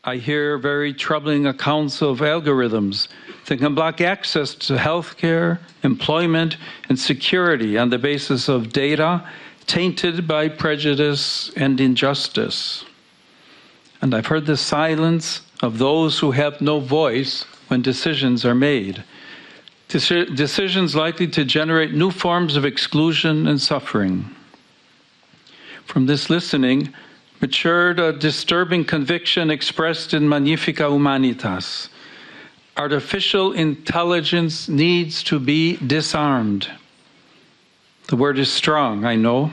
I hear very troubling accounts of algorithms that can block access to healthcare, employment, and security on the basis of data tainted by prejudice and injustice. And I've heard the silence of those who have no voice when decisions are made. Decisions likely to generate new forms of exclusion and suffering. From this listening, matured a disturbing conviction expressed in Magnifica Humanitas. Artificial intelligence needs to be disarmed. The word is strong, I know,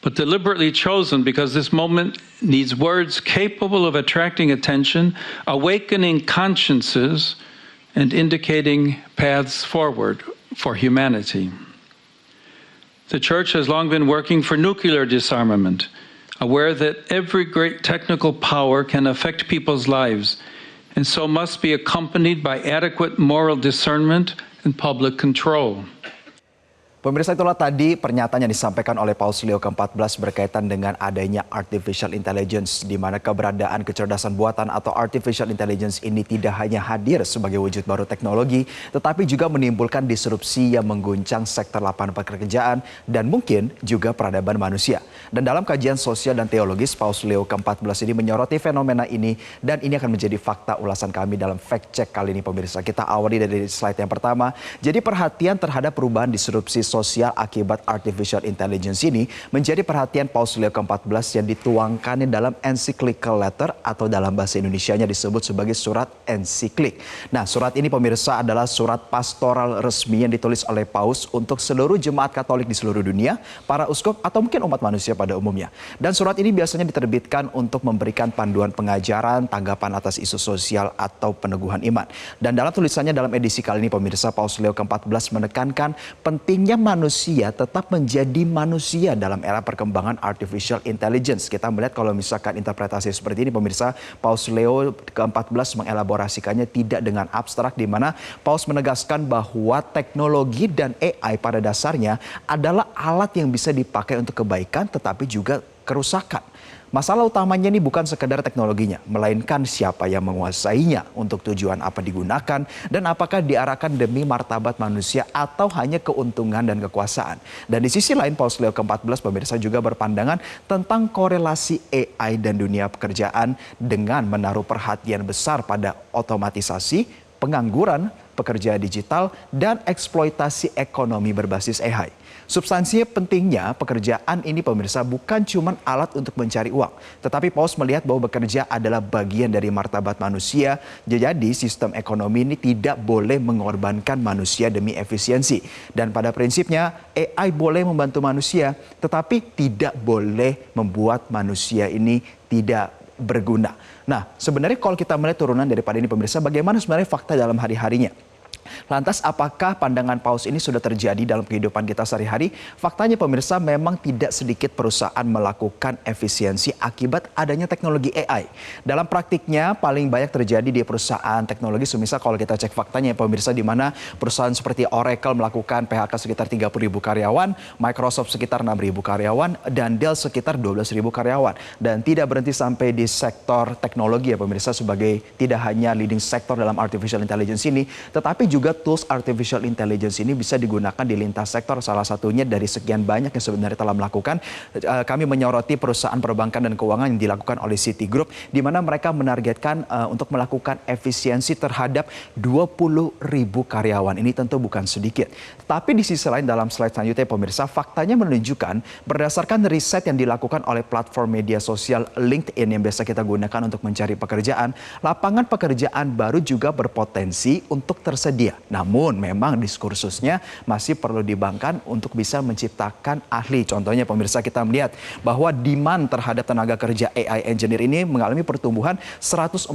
but deliberately chosen because this moment needs words capable of attracting attention, awakening consciences, and indicating paths forward for humanity. The Church has long been working for nuclear disarmament, aware that every great technical power can affect people's lives, and so must be accompanied by adequate moral discernment and public control. Pemirsa, itulah tadi pernyataan yang disampaikan oleh Paus Leo ke-14 berkaitan dengan adanya artificial intelligence, di mana keberadaan kecerdasan buatan atau artificial intelligence ini tidak hanya hadir sebagai wujud baru teknologi, tetapi juga menimbulkan disrupsi yang mengguncang sektor lapangan pekerjaan dan mungkin juga peradaban manusia. Dan dalam kajian sosial dan teologis, Paus Leo ke-14 ini menyoroti fenomena ini, dan ini akan menjadi fakta ulasan kami dalam fact check kali ini, pemirsa. Kita awali dari slide yang pertama. Jadi perhatian terhadap perubahan disrupsi sosial akibat artificial intelligence ini menjadi perhatian Paus Leo ke-14 yang dituangkannya dalam encyclical letter, atau dalam bahasa Indonesianya disebut sebagai surat ensiklik. Nah, surat ini, pemirsa, adalah surat pastoral resmi yang ditulis oleh Paus untuk seluruh jemaat Katolik di seluruh dunia, para uskup atau mungkin umat manusia pada umumnya. Dan surat ini biasanya diterbitkan untuk memberikan panduan pengajaran, tanggapan atas isu sosial atau peneguhan iman. Dan dalam tulisannya dalam edisi kali ini, pemirsa, Paus Leo ke-14 menekankan pentingnya manusia tetap menjadi manusia dalam era perkembangan artificial intelligence. Kita melihat kalau misalkan interpretasi seperti ini, pemirsa, Paus Leo ke-14 mengelaborasikannya tidak dengan abstrak, di mana Paus menegaskan bahwa teknologi dan AI pada dasarnya adalah alat yang bisa dipakai untuk kebaikan tetapi juga kerusakan. Masalah utamanya ini bukan sekedar teknologinya, melainkan siapa yang menguasainya, untuk tujuan apa digunakan, dan apakah diarahkan demi martabat manusia atau hanya keuntungan dan kekuasaan. Dan di sisi lain, Paus Leo ke-14, pemirsa, juga berpandangan tentang korelasi AI dan dunia pekerjaan dengan menaruh perhatian besar pada otomatisasi, pengangguran, pekerja digital, dan eksploitasi ekonomi berbasis AI. Substansinya pentingnya pekerjaan ini, pemirsa, bukan cuma alat untuk mencari uang, tetapi Paus melihat bahwa bekerja adalah bagian dari martabat manusia. Jadi sistem ekonomi ini tidak boleh mengorbankan manusia demi efisiensi. Dan pada prinsipnya AI boleh membantu manusia, tetapi tidak boleh membuat manusia ini tidak berguna. Nah, sebenarnya kalau kita melihat turunan daripada ini, pemirsa, bagaimana sebenarnya fakta dalam hari-harinya? Lantas apakah pandangan Paus ini sudah terjadi dalam kehidupan kita sehari-hari? Faktanya, pemirsa, memang tidak sedikit perusahaan melakukan efisiensi akibat adanya teknologi AI. Dalam praktiknya paling banyak terjadi di perusahaan teknologi. Semisal kalau kita cek faktanya, pemirsa, di mana perusahaan seperti Oracle melakukan PHK sekitar 30.000 karyawan, Microsoft sekitar 6.000 karyawan, dan Dell sekitar 12.000 karyawan. Dan tidak berhenti sampai di sektor teknologi, ya pemirsa, sebagai tidak hanya leading sektor dalam artificial intelligence ini, tetapi juga tools artificial intelligence ini bisa digunakan di lintas sektor. Salah satunya dari sekian banyak yang sebenarnya telah melakukan, kami menyoroti perusahaan perbankan dan keuangan yang dilakukan oleh Citigroup, di mana mereka menargetkan untuk melakukan efisiensi terhadap 20.000 karyawan. Ini tentu bukan sedikit. Tapi di sisi lain, dalam slide selanjutnya, pemirsa, faktanya menunjukkan berdasarkan riset yang dilakukan oleh platform media sosial LinkedIn yang biasa kita gunakan untuk mencari pekerjaan, lapangan pekerjaan baru juga berpotensi untuk tersedia. Namun memang diskursusnya masih perlu dibangkan untuk bisa menciptakan ahli. Contohnya, pemirsa, kita melihat bahwa demand terhadap tenaga kerja AI engineer ini mengalami pertumbuhan 143%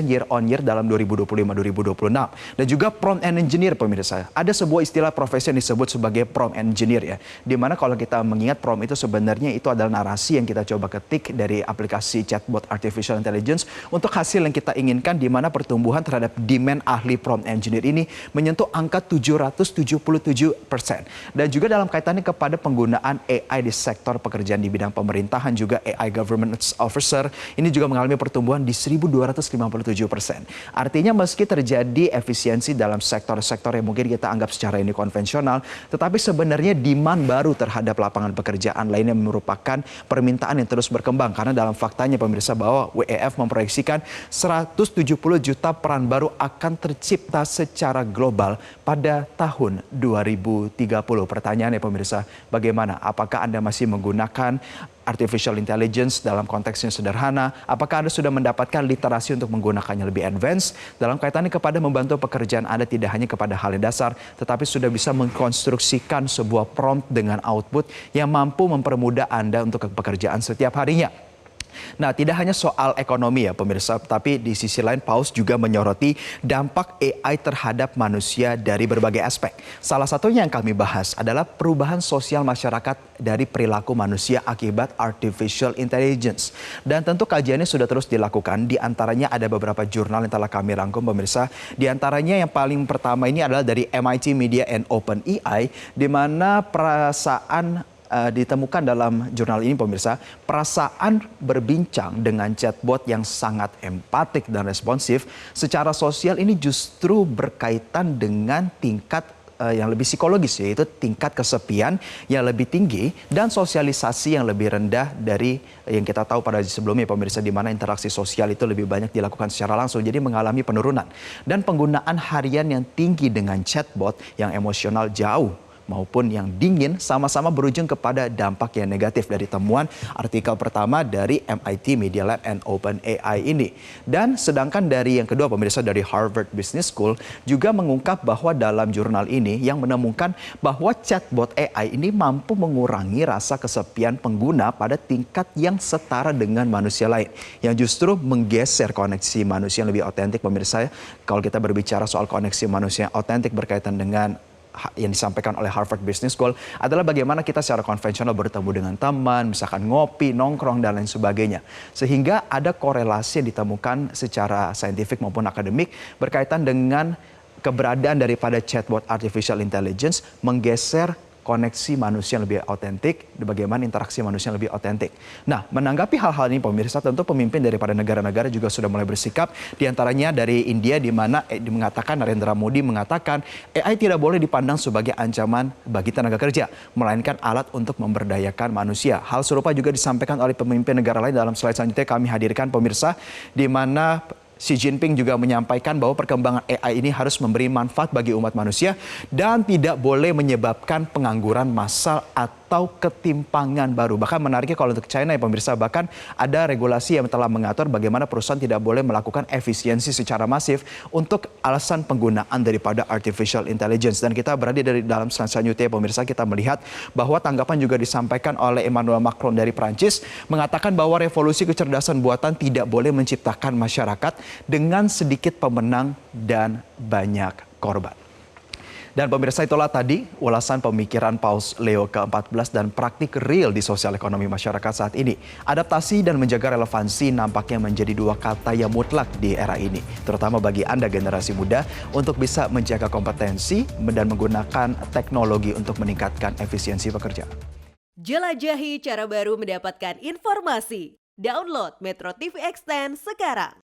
year on year dalam 2025-2026. Dan juga prompt engineer, pemirsa. Ada sebuah istilah profesi yang disebut sebagai prompt engineer, ya. Dimana kalau kita mengingat prompt itu sebenarnya itu adalah narasi yang kita coba ketik dari aplikasi chatbot artificial intelligence untuk hasil yang kita inginkan, di mana pertumbuhan terhadap demand ahli prompt engineer engineer ini menyentuh angka 777%. Dan juga dalam kaitannya kepada penggunaan AI di sektor pekerjaan di bidang pemerintahan, juga AI Government Officer ini juga mengalami pertumbuhan di 1.257%. Artinya meski terjadi efisiensi dalam sektor-sektor yang mungkin kita anggap secara ini konvensional, tetapi sebenarnya demand baru terhadap lapangan pekerjaan lainnya merupakan permintaan yang terus berkembang. Karena dalam faktanya pemirsa bahwa WEF memproyeksikan 170 juta peran baru akan tercipta secara global pada tahun 2030. Pertanyaannya pemirsa, bagaimana? Apakah Anda masih menggunakan artificial intelligence dalam konteks yang sederhana? Apakah Anda sudah mendapatkan literasi untuk menggunakannya lebih advance dalam kaitannya kepada membantu pekerjaan Anda tidak hanya kepada hal yang dasar, tetapi sudah bisa mengkonstruksikan sebuah prompt dengan output yang mampu mempermudah Anda untuk pekerjaan setiap harinya? Nah, tidak hanya soal ekonomi ya pemirsa, tapi di sisi lain Paus juga menyoroti dampak AI terhadap manusia dari berbagai aspek. Salah satunya yang kami bahas adalah perubahan sosial masyarakat dari perilaku manusia akibat artificial intelligence. Dan tentu kajiannya sudah terus dilakukan, di antaranya ada beberapa jurnal yang telah kami rangkum pemirsa. Di antaranya yang paling pertama ini adalah dari MIT Media and OpenAI, di mana ditemukan dalam jurnal ini pemirsa, perasaan berbincang dengan chatbot yang sangat empatik dan responsif secara sosial ini justru berkaitan dengan tingkat yang lebih psikologis, yaitu tingkat kesepian yang lebih tinggi dan sosialisasi yang lebih rendah dari yang kita tahu pada sebelumnya pemirsa, di mana interaksi sosial itu lebih banyak dilakukan secara langsung, jadi mengalami penurunan. Dan penggunaan harian yang tinggi dengan chatbot yang emosional jauh maupun yang dingin sama-sama berujung kepada dampak yang negatif dari temuan artikel pertama dari MIT Media Lab and OpenAI ini. Dan sedangkan dari yang kedua pemirsa, dari Harvard Business School juga mengungkap bahwa dalam jurnal ini yang menemukan bahwa chatbot AI ini mampu mengurangi rasa kesepian pengguna pada tingkat yang setara dengan manusia lain, yang justru menggeser koneksi manusia yang lebih otentik pemirsa. Kalau kita berbicara soal koneksi manusia yang otentik berkaitan dengan yang disampaikan oleh Harvard Business School adalah bagaimana kita secara konvensional bertemu dengan teman, misalkan ngopi, nongkrong, dan lain sebagainya. Sehingga ada korelasi yang ditemukan secara saintifik maupun akademik berkaitan dengan keberadaan daripada chatbot artificial intelligence menggeser koneksi manusia yang lebih otentik, bagaimana interaksi manusia yang lebih otentik. Nah, menanggapi hal-hal ini pemirsa, tentu pemimpin daripada negara-negara juga sudah mulai bersikap, diantaranya dari India, di mana Narendra Modi mengatakan AI tidak boleh dipandang sebagai ancaman bagi tenaga kerja, melainkan alat untuk memberdayakan manusia. Hal serupa juga disampaikan oleh pemimpin negara lain. Dalam slide selanjutnya kami hadirkan pemirsa, di mana Xi Jinping juga menyampaikan bahwa perkembangan AI ini harus memberi manfaat bagi umat manusia dan tidak boleh menyebabkan pengangguran massal atau ketimpangan baru. Bahkan menariknya kalau untuk China ya pemirsa, bahkan ada regulasi yang telah mengatur bagaimana perusahaan tidak boleh melakukan efisiensi secara masif untuk alasan penggunaan daripada artificial intelligence. Dan kita berada dari dalam selanjutnya pemirsa, kita melihat bahwa tanggapan juga disampaikan oleh Emmanuel Macron dari Prancis, mengatakan bahwa revolusi kecerdasan buatan tidak boleh menciptakan masyarakat dengan sedikit pemenang dan banyak korban. Dan pemirsa, itulah tadi ulasan pemikiran Paus Leo ke-14 dan praktik real di sosial ekonomi masyarakat saat ini. Adaptasi dan menjaga relevansi nampaknya menjadi dua kata yang mutlak di era ini, terutama bagi Anda generasi muda untuk bisa menjaga kompetensi dan menggunakan teknologi untuk meningkatkan efisiensi pekerjaan. Jelajahi cara baru mendapatkan informasi. Download Metro TV Extend sekarang.